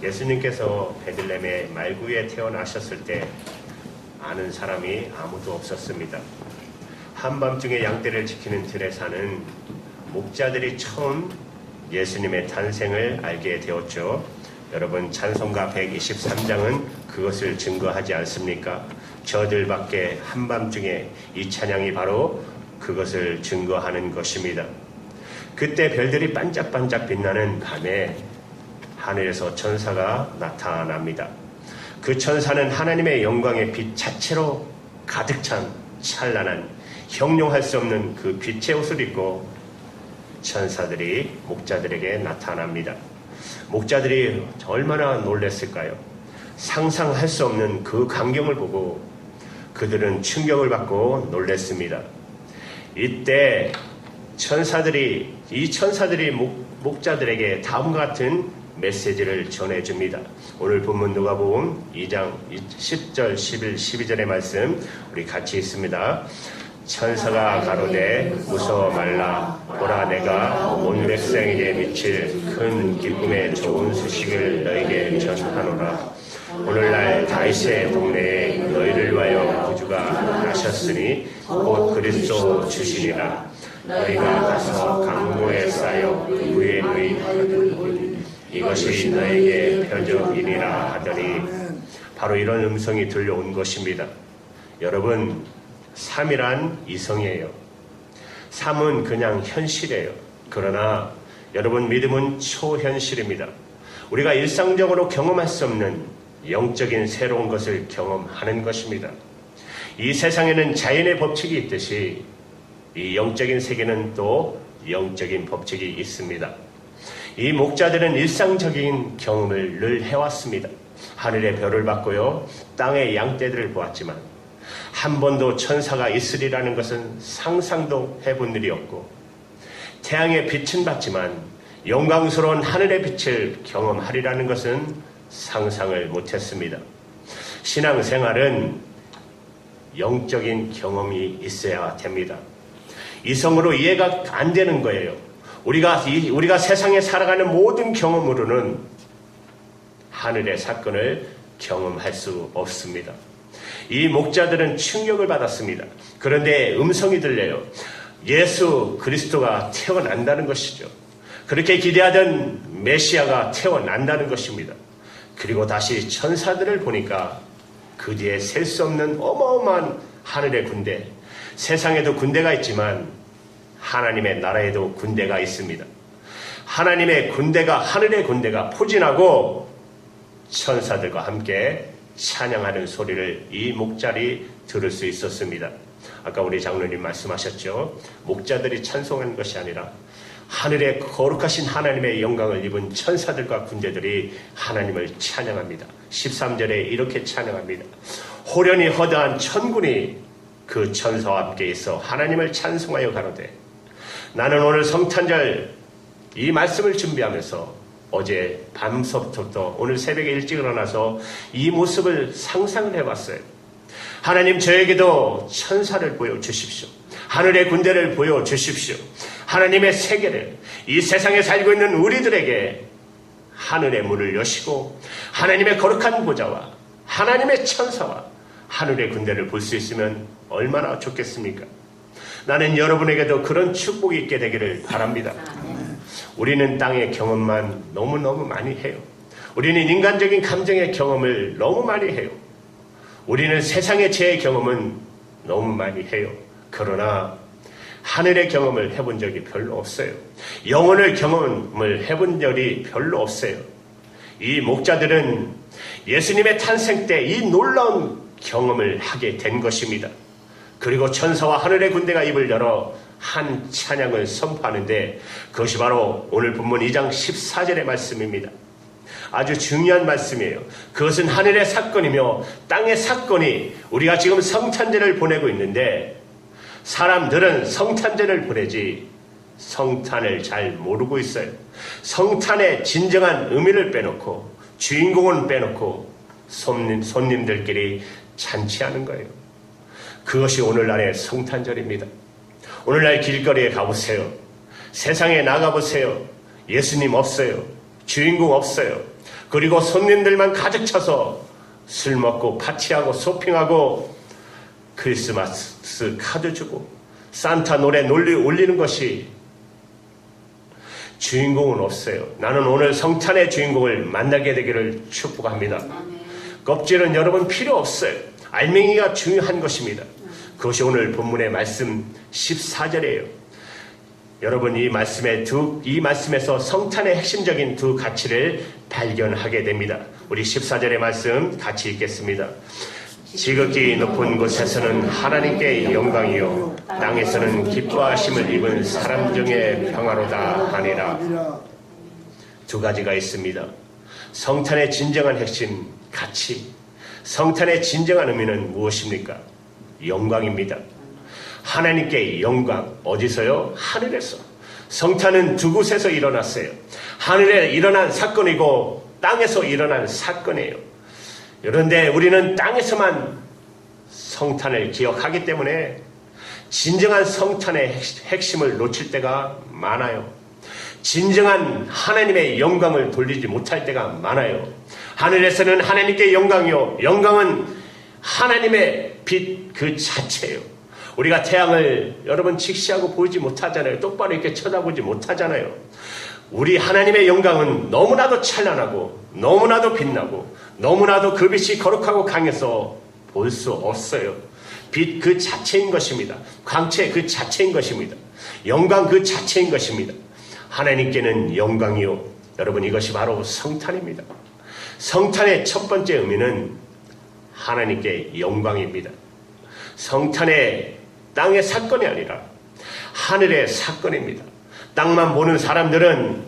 예수님께서 베들레헴의 말구에 태어나셨을 때 아는 사람이 아무도 없었습니다. 한밤중에 양떼를 지키는 들에 사는 목자들이 처음 예수님의 탄생을 알게 되었죠. 여러분, 찬송가 123장은 그것을 증거하지 않습니까? 저들밖에 한밤중에 이 찬양이 바로 그것을 증거하는 것입니다. 그때 별들이 반짝반짝 빛나는 밤에 하늘에서 천사가 나타납니다. 그 천사는 하나님의 영광의 빛 자체로 가득 찬 찬란한 형용할 수 없는 그 빛의 옷을 입고 천사들이 목자들에게 나타납니다. 목자들이 얼마나 놀랐을까요? 상상할 수 없는 그 광경을 보고 그들은 충격을 받고 놀랐습니다. 이때 이 천사들이 목자들에게 다음과 같은 메시지를 전해줍니다. 오늘 본문 누가복음 2장 10절, 11, 12절의 말씀 우리 같이 읽습니다. 천사가 가로되 무서워 말라. 보라, 내가 온 백성에게 미칠 큰 기쁨의 좋은 소식을 너에게 전하노라. 오늘날 다윗의 동네에 너희를 위하여 구주가 나셨으니 곧 그리스도 주시니라. 너희가 가서 강고에 쌓여 그의 누이 이것이 너에게 표적이니라 하더니, 바로 이런 음성이 들려온 것입니다. 여러분, 삶이란 이성이에요. 삶은 그냥 현실이에요. 그러나 여러분, 믿음은 초현실입니다. 우리가 일상적으로 경험할 수 없는 영적인 새로운 것을 경험하는 것입니다. 이 세상에는 자연의 법칙이 있듯이 이 영적인 세계는 또 영적인 법칙이 있습니다. 이 목자들은 일상적인 경험을 늘 해왔습니다. 하늘의 별을 봤고요, 땅의 양떼들을 보았지만 한 번도 천사가 있으리라는 것은 상상도 해본 일이 없고, 태양의 빛은 봤지만 영광스러운 하늘의 빛을 경험하리라는 것은 상상을 못했습니다. 신앙생활은 영적인 경험이 있어야 됩니다. 이성으로 이해가 안 되는 거예요. 우리가 세상에 살아가는 모든 경험으로는 하늘의 사건을 경험할 수 없습니다. 이 목자들은 충격을 받았습니다. 그런데 음성이 들려요. 예수 그리스도가 태어난다는 것이죠. 그렇게 기대하던 메시아가 태어난다는 것입니다. 그리고 다시 천사들을 보니까 그 뒤에 셀 수 없는 어마어마한 하늘의 군대, 세상에도 군대가 있지만 하나님의 나라에도 군대가 있습니다. 하나님의 군대가, 하늘의 군대가 포진하고 천사들과 함께 찬양하는 소리를 이 목자들이 들을 수 있었습니다. 아까 우리 장로님 말씀하셨죠. 목자들이 찬송하는 것이 아니라 하늘에 거룩하신 하나님의 영광을 입은 천사들과 군대들이 하나님을 찬양합니다. 13절에 이렇게 찬양합니다. 호련히 허다한 천군이 그 천사와 함께 있어 하나님을 찬송하여 가로되. 나는 오늘 성탄절 이 말씀을 준비하면서 어제 밤서부터 오늘 새벽에 일찍 일어나서 이 모습을 상상을 해봤어요. 하나님, 저에게도 천사를 보여주십시오. 하늘의 군대를 보여주십시오. 하나님의 세계를, 이 세상에 살고 있는 우리들에게 하늘의 문을 여시고 하나님의 거룩한 보좌와 하나님의 천사와 하늘의 군대를 볼 수 있으면 얼마나 좋겠습니까? 나는 여러분에게도 그런 축복이 있게 되기를 바랍니다. 우리는 땅의 경험만 너무너무 많이 해요. 우리는 인간적인 감정의 경험을 너무 많이 해요. 우리는 세상의 죄의 경험은 너무 많이 해요. 그러나 하늘의 경험을 해본 적이 별로 없어요. 영혼의 경험을 해본 적이 별로 없어요. 이 목자들은 예수님의 탄생 때 이 놀라운 경험을 하게 된 것입니다. 그리고 천사와 하늘의 군대가 입을 열어 한 찬양을 선포하는데, 그것이 바로 오늘 본문 2장 14절의 말씀입니다. 아주 중요한 말씀이에요. 그것은 하늘의 사건이며 땅의 사건이, 우리가 지금 성탄절을 보내고 있는데 사람들은 성탄절을 보내지 성탄을 잘 모르고 있어요. 성탄의 진정한 의미를 빼놓고, 주인공은 빼놓고 손님들끼리 잔치하는 거예요. 그것이 오늘날의 성탄절입니다. 오늘날 길거리에 가보세요. 세상에 나가보세요. 예수님 없어요. 주인공 없어요. 그리고 손님들만 가득 차서 술 먹고 파티하고 쇼핑하고 크리스마스 카드 주고 산타 노래 올리는 것이 주인공은 없어요. 나는 오늘 성탄의 주인공을 만나게 되기를 축복합니다. 껍질은 여러분 필요 없어요. 알맹이가 중요한 것입니다. 그것이 오늘 본문의 말씀 14절이에요. 여러분 이 말씀에서 성탄의 핵심적인 두 가치를 발견하게 됩니다. 우리 14절의 말씀 같이 읽겠습니다. 지극히 높은 곳에서는 하나님께 영광이요 땅에서는 기뻐하심을 입은 사람 중에 평화로다 하니라. 두 가지가 있습니다. 성탄의 진정한 핵심 가치, 성탄의 진정한 의미는 무엇입니까? 영광입니다. 하나님께 영광, 어디서요? 하늘에서. 성탄은 두 곳에서 일어났어요. 하늘에 일어난 사건이고 땅에서 일어난 사건이에요. 그런데 우리는 땅에서만 성탄을 기억하기 때문에 진정한 성탄의 핵심을 놓칠 때가 많아요. 진정한 하나님의 영광을 돌리지 못할 때가 많아요. 하늘에서는 하나님께 영광이요, 영광은 하나님의 빛 그 자체예요. 우리가 태양을 여러분 직시하고 보지 못하잖아요. 똑바로 이렇게 쳐다보지 못하잖아요. 우리 하나님의 영광은 너무나도 찬란하고 너무나도 빛나고 너무나도 그 빛이 거룩하고 강해서 볼 수 없어요. 빛 그 자체인 것입니다. 광채 그 자체인 것입니다. 영광 그 자체인 것입니다. 하나님께는 영광이요. 여러분 이것이 바로 성탄입니다. 성탄의 첫 번째 의미는 하나님께 영광입니다. 성탄의 땅의 사건이 아니라 하늘의 사건입니다. 땅만 보는 사람들은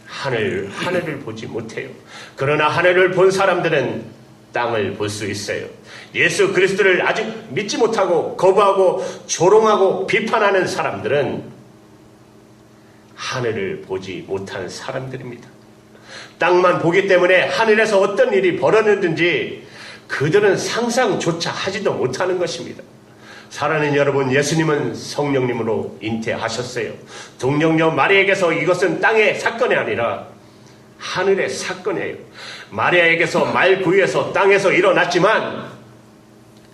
하늘을 보지 못해요. 그러나 하늘을 본 사람들은 땅을 볼 수 있어요. 예수 그리스도를 아직 믿지 못하고 거부하고 조롱하고 비판하는 사람들은 하늘을 보지 못한 사람들입니다. 땅만 보기 때문에 하늘에서 어떤 일이 벌어졌는지 그들은 상상조차 하지도 못하는 것입니다. 사랑하는 여러분, 예수님은 성령님으로 잉태하셨어요. 동정녀 마리아에게서 이것은 땅의 사건이 아니라 하늘의 사건이에요. 마리아에게서 말구유에서 땅에서 일어났지만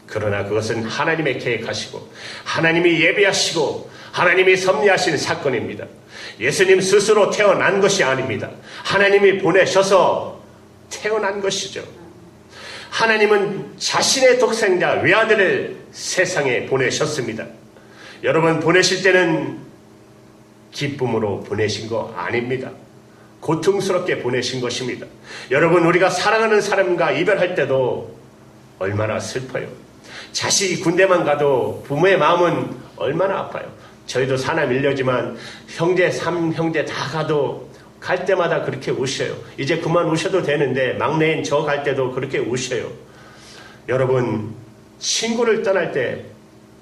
그러나 그것은 하나님의 계획하시고 하나님이 예비하시고 하나님이 섭리하신 사건입니다. 예수님 스스로 태어난 것이 아닙니다. 하나님이 보내셔서 태어난 것이죠. 하나님은 자신의 독생자 외아들을 세상에 보내셨습니다. 여러분 보내실 때는 기쁨으로 보내신 거 아닙니다. 고통스럽게 보내신 것입니다. 여러분 우리가 사랑하는 사람과 이별할 때도 얼마나 슬퍼요. 자식이 군대만 가도 부모의 마음은 얼마나 아파요. 저희도 사남 일녀지만 형제, 삼형제 다 가도 갈 때마다 그렇게 우셔요. 이제 그만 우셔도 되는데 막내인 저 갈 때도 그렇게 우셔요. 여러분 친구를 떠날 때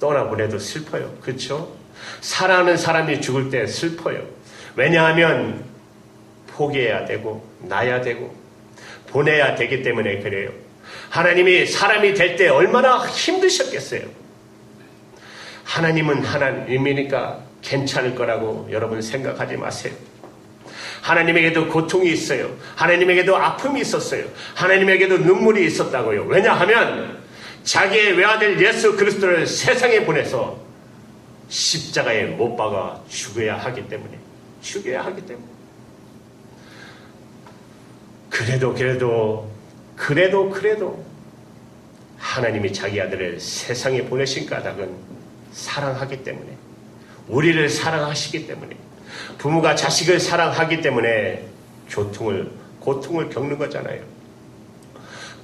떠나보내도 슬퍼요. 그렇죠? 사랑하는 사람이 죽을 때 슬퍼요. 왜냐하면 포기해야 되고 놔야 되고 보내야 되기 때문에 그래요. 하나님이 사람이 될 때 얼마나 힘드셨겠어요. 하나님은 하나님이니까 괜찮을 거라고 여러분 생각하지 마세요. 하나님에게도 고통이 있어요. 하나님에게도 아픔이 있었어요. 하나님에게도 눈물이 있었다고요. 왜냐하면 자기의 외아들 예수 그리스도를 세상에 보내서 십자가에 못 박아 죽여야 하기 때문에 그래도 하나님이 자기 아들을 세상에 보내신 까닭은 사랑하기 때문에, 우리를 사랑하시기 때문에, 부모가 자식을 사랑하기 때문에 고통을 겪는 거잖아요.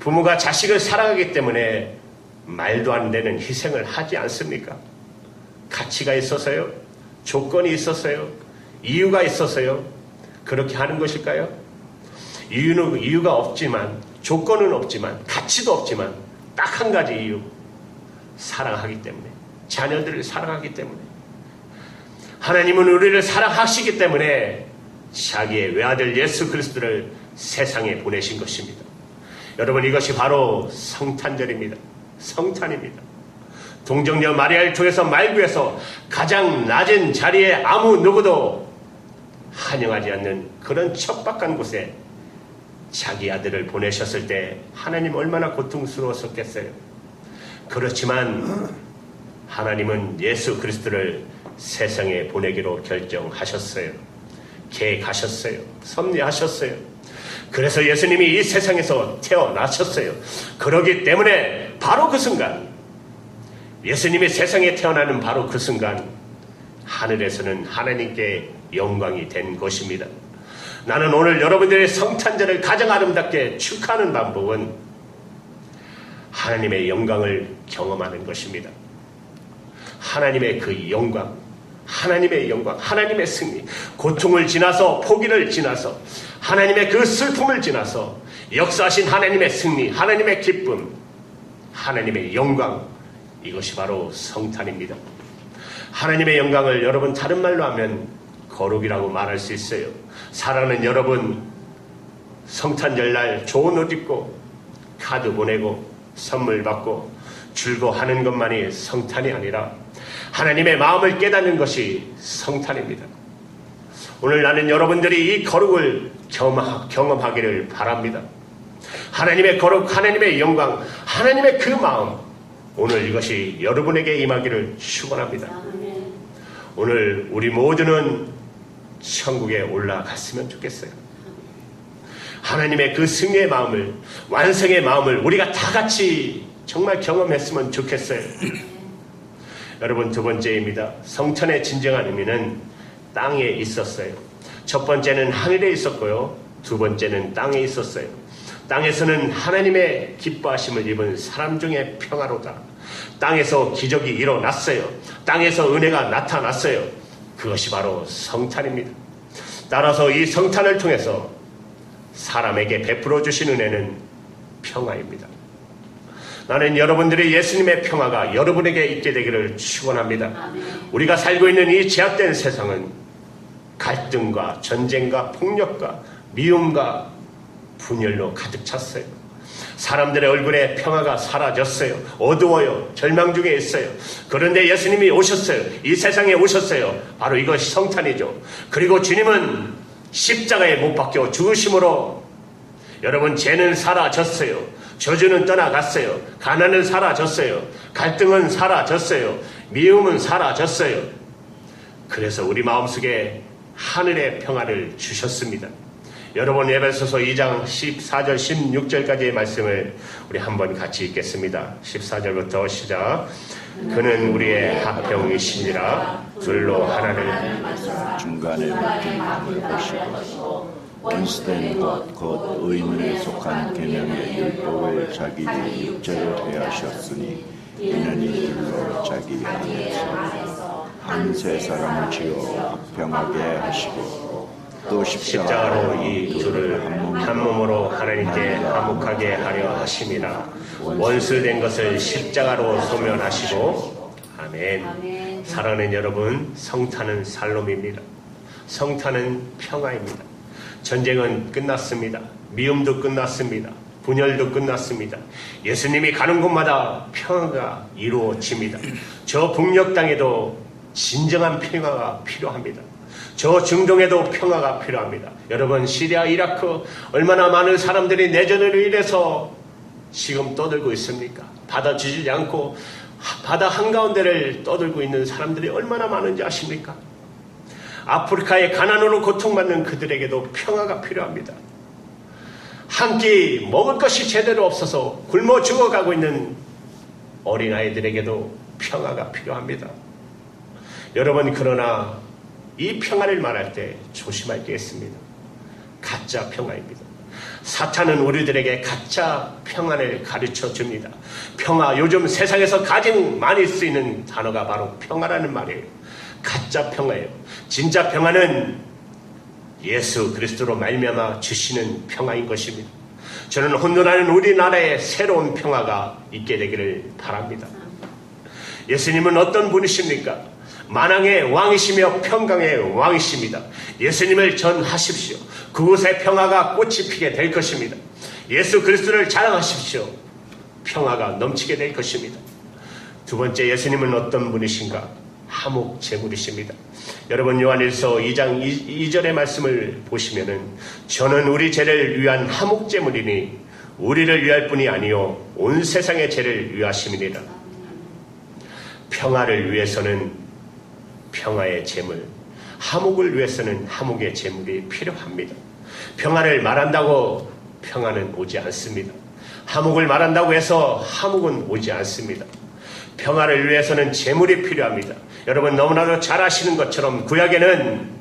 부모가 자식을 사랑하기 때문에 말도 안 되는 희생을 하지 않습니까? 가치가 있어서요? 조건이 있어서요? 이유가 있어서요? 그렇게 하는 것일까요? 이유가 없지만, 조건은 없지만, 가치도 없지만 딱 한 가지 이유, 사랑하기 때문에, 자녀들을 사랑하기 때문에. 하나님은 우리를 사랑하시기 때문에 자기의 외아들 예수 그리스도를 세상에 보내신 것입니다. 여러분 이것이 바로 성탄절입니다. 성탄입니다. 동정녀 마리아를 통해서 말구에서 가장 낮은 자리에 아무 누구도 환영하지 않는 그런 척박한 곳에 자기 아들을 보내셨을 때 하나님 얼마나 고통스러웠었겠어요. 그렇지만 하나님은 예수 그리스도를 세상에 보내기로 결정하셨어요. 계획하셨어요. 섭리하셨어요. 그래서 예수님이 이 세상에서 태어나셨어요. 그러기 때문에 바로 그 순간, 예수님이 세상에 태어나는 바로 그 순간 하늘에서는 하나님께 영광이 된 것입니다. 나는 오늘 여러분들의 성탄절을 가장 아름답게 축하하는 방법은 하나님의 영광을 경험하는 것입니다. 하나님의 그 영광, 하나님의 영광, 하나님의 승리, 고통을 지나서, 포기를 지나서, 하나님의 그 슬픔을 지나서 역사하신 하나님의 승리, 하나님의 기쁨, 하나님의 영광, 이것이 바로 성탄입니다. 하나님의 영광을 여러분 다른 말로 하면 거룩이라고 말할 수 있어요. 사랑하는 여러분, 성탄절날 좋은 옷 입고 카드 보내고 선물 받고 즐거워하는 것만이 성탄이 아니라 하나님의 마음을 깨닫는 것이 성탄입니다. 오늘 나는 여러분들이 이 거룩을 경험하기를 바랍니다. 하나님의 거룩, 하나님의 영광, 하나님의 그 마음, 오늘 이것이 여러분에게 임하기를 축원합니다. 오늘 우리 모두는 천국에 올라갔으면 좋겠어요. 하나님의 그 승리의 마음을, 완성의 마음을 우리가 다 같이 정말 경험했으면 좋겠어요. 여러분, 두 번째입니다. 성탄의 진정한 의미는 땅에 있었어요. 첫 번째는 하늘에 있었고요. 두 번째는 땅에 있었어요. 땅에서는 하나님의 기뻐하심을 입은 사람 중에 평화로다. 땅에서 기적이 일어났어요. 땅에서 은혜가 나타났어요. 그것이 바로 성탄입니다. 따라서 이 성탄을 통해서 사람에게 베풀어 주신 은혜는 평화입니다. 나는 여러분들의 예수님의 평화가 여러분에게 있게 되기를 축원합니다. 우리가 살고 있는 이 제약된 세상은 갈등과 전쟁과 폭력과 미움과 분열로 가득 찼어요. 사람들의 얼굴에 평화가 사라졌어요. 어두워요. 절망 중에 있어요. 그런데 예수님이 오셨어요. 이 세상에 오셨어요. 바로 이것이 성탄이죠. 그리고 주님은 십자가에 못 박혀 죽으심으로 여러분, 죄는 사라졌어요. 저주는 떠나갔어요. 가난은 사라졌어요. 갈등은 사라졌어요. 미움은 사라졌어요. 그래서 우리 마음속에 하늘의 평화를 주셨습니다. 여러분, 에베소서 2장 14절 16절까지의 말씀을 우리 한번 같이 읽겠습니다. 14절부터 시작. 그는 우리의 합평이시니라. 둘로 하나를 중간에 묶인 밤을 보시고 원수된 것 곧 의인에 속한 계명의 율법을 자기 육체로 해하셨으니 이는 이들로 자기 안에서 한 세 사람을 지어 합평하게 하시고 또 십자가로 이 둘을 한 몸으로 하나님께 화목하게 하려 하심이라. 원수된 것을 십자가로 소멸하시고. 아멘. 사랑하는 여러분, 성탄은 살롬입니다. 성탄은 평화입니다. 전쟁은 끝났습니다. 미움도 끝났습니다. 분열도 끝났습니다. 예수님이 가는 곳마다 평화가 이루어집니다. 저 북녘 땅에도 진정한 평화가 필요합니다. 저 중동에도 평화가 필요합니다. 여러분, 시리아, 이라크 얼마나 많은 사람들이 내전으로 인해서 지금 떠들고 있습니까? 받아주지 않고 바다 한가운데를 떠들고 있는 사람들이 얼마나 많은지 아십니까? 아프리카의 가난으로 고통받는 그들에게도 평화가 필요합니다. 한 끼 먹을 것이 제대로 없어서 굶어 죽어가고 있는 어린아이들에게도 평화가 필요합니다. 여러분, 그러나 이 평화를 말할 때 조심할 게 있습니다. 가짜 평화입니다. 사탄은 우리들에게 가짜 평화를 가르쳐 줍니다. 평화, 요즘 세상에서 가장 많이 쓰이는 단어가 바로 평화라는 말이에요. 가짜 평화예요. 진짜 평화는 예수 그리스도로 말미암아 주시는 평화인 것입니다. 저는 혼돈하는 우리나라에 새로운 평화가 있게 되기를 바랍니다. 예수님은 어떤 분이십니까? 만왕의 왕이시며 평강의 왕이십니다. 예수님을 전하십시오. 그곳에 평화가 꽃이 피게 될 것입니다. 예수 그리스도를 자랑하십시오. 평화가 넘치게 될 것입니다. 두 번째, 예수님은 어떤 분이신가? 화목 제물이십니다. 여러분 요한일서 2장 2절의 말씀을 보시면은 저는 우리 죄를 위한 화목 제물이니 우리를 위할 뿐이 아니요 온 세상의 죄를 위하심이니라. 평화를 위해서는 평화의 제물, 화목을 위해서는 화목의 제물이 필요합니다. 평화를 말한다고 평화는 오지 않습니다. 화목을 말한다고 해서 화목은 오지 않습니다. 평화를 위해서는 제물이 필요합니다. 여러분 너무나도 잘 아시는 것처럼 구약에는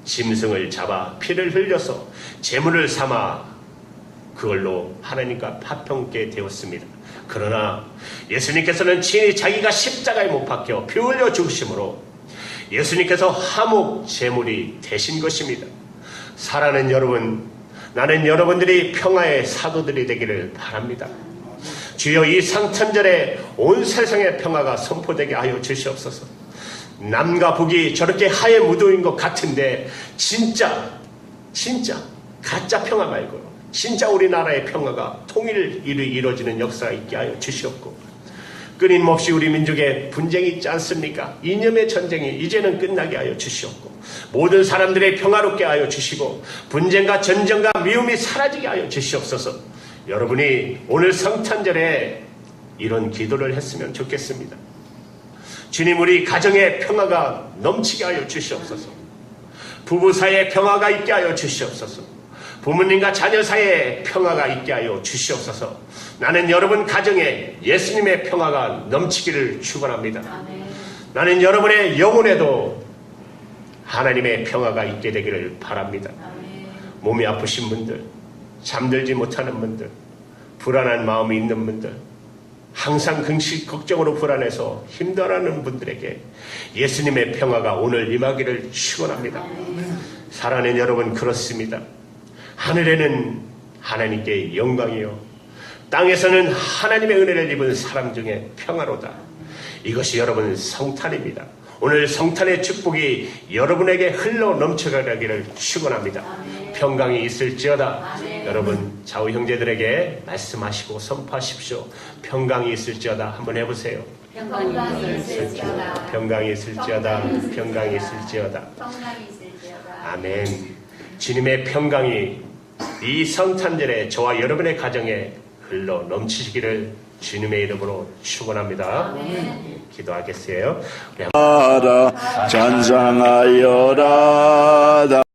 짐승을 잡아 피를 흘려서 제물을 삼아 그걸로 하나님과 화평케 되었습니다. 그러나 예수님께서는 친히 자기가 십자가에 못 박혀 피 흘려 죽으심으로 예수님께서 화목 제물이 되신 것입니다. 사랑하는 여러분, 나는 여러분들이 평화의 사도들이 되기를 바랍니다. 주여 이 상천절에 온 세상의 평화가 선포되게 하여 주시옵소서. 남과 북이 저렇게 하에 무도인 것 같은데 진짜 가짜 평화 말고 진짜 우리나라의 평화가 통일이 이루어지는 역사가 있게 하여 주시옵고, 끊임없이 우리 민족에 분쟁이 있지 않습니까? 이념의 전쟁이 이제는 끝나게 하여 주시옵고, 모든 사람들의 평화롭게 하여 주시고, 분쟁과 전쟁과 미움이 사라지게 하여 주시옵소서. 여러분이 오늘 성탄절에 이런 기도를 했으면 좋겠습니다. 주님, 우리 가정의 평화가 넘치게 하여 주시옵소서. 부부 사이에 평화가 있게 하여 주시옵소서. 부모님과 자녀 사이에 평화가 있게 하여 주시옵소서. 나는 여러분 가정에 예수님의 평화가 넘치기를 축원합니다. 나는 여러분의 영혼에도 하나님의 평화가 있게 되기를 바랍니다. 몸이 아프신 분들, 잠들지 못하는 분들, 불안한 마음이 있는 분들, 항상 근심 걱정으로 불안해서 힘들어하는 분들에게 예수님의 평화가 오늘 임하기를 축원합니다. 사랑하는 여러분, 그렇습니다. 하늘에는 하나님께 영광이요, 땅에서는 하나님의 은혜를 입은 사람 중에 평화로다. 이것이 여러분 성탄입니다. 오늘 성탄의 축복이 여러분에게 흘러 넘쳐가기를 축원합니다. 평강이 있을지어다. 여러분 좌우 형제들에게 말씀하시고 선포하십시오. 평강이 있을지어다. 한번 해보세요. 평강이 있을지어다. 평강이 있을지어다. 평강이 있을지어다. 아멘. 주님의 평강이 이 성탄절에 저와 여러분의 가정에 흘러 넘치시기를 주님의 이름으로 축원합니다. 기도하겠어요. 찬양하여라.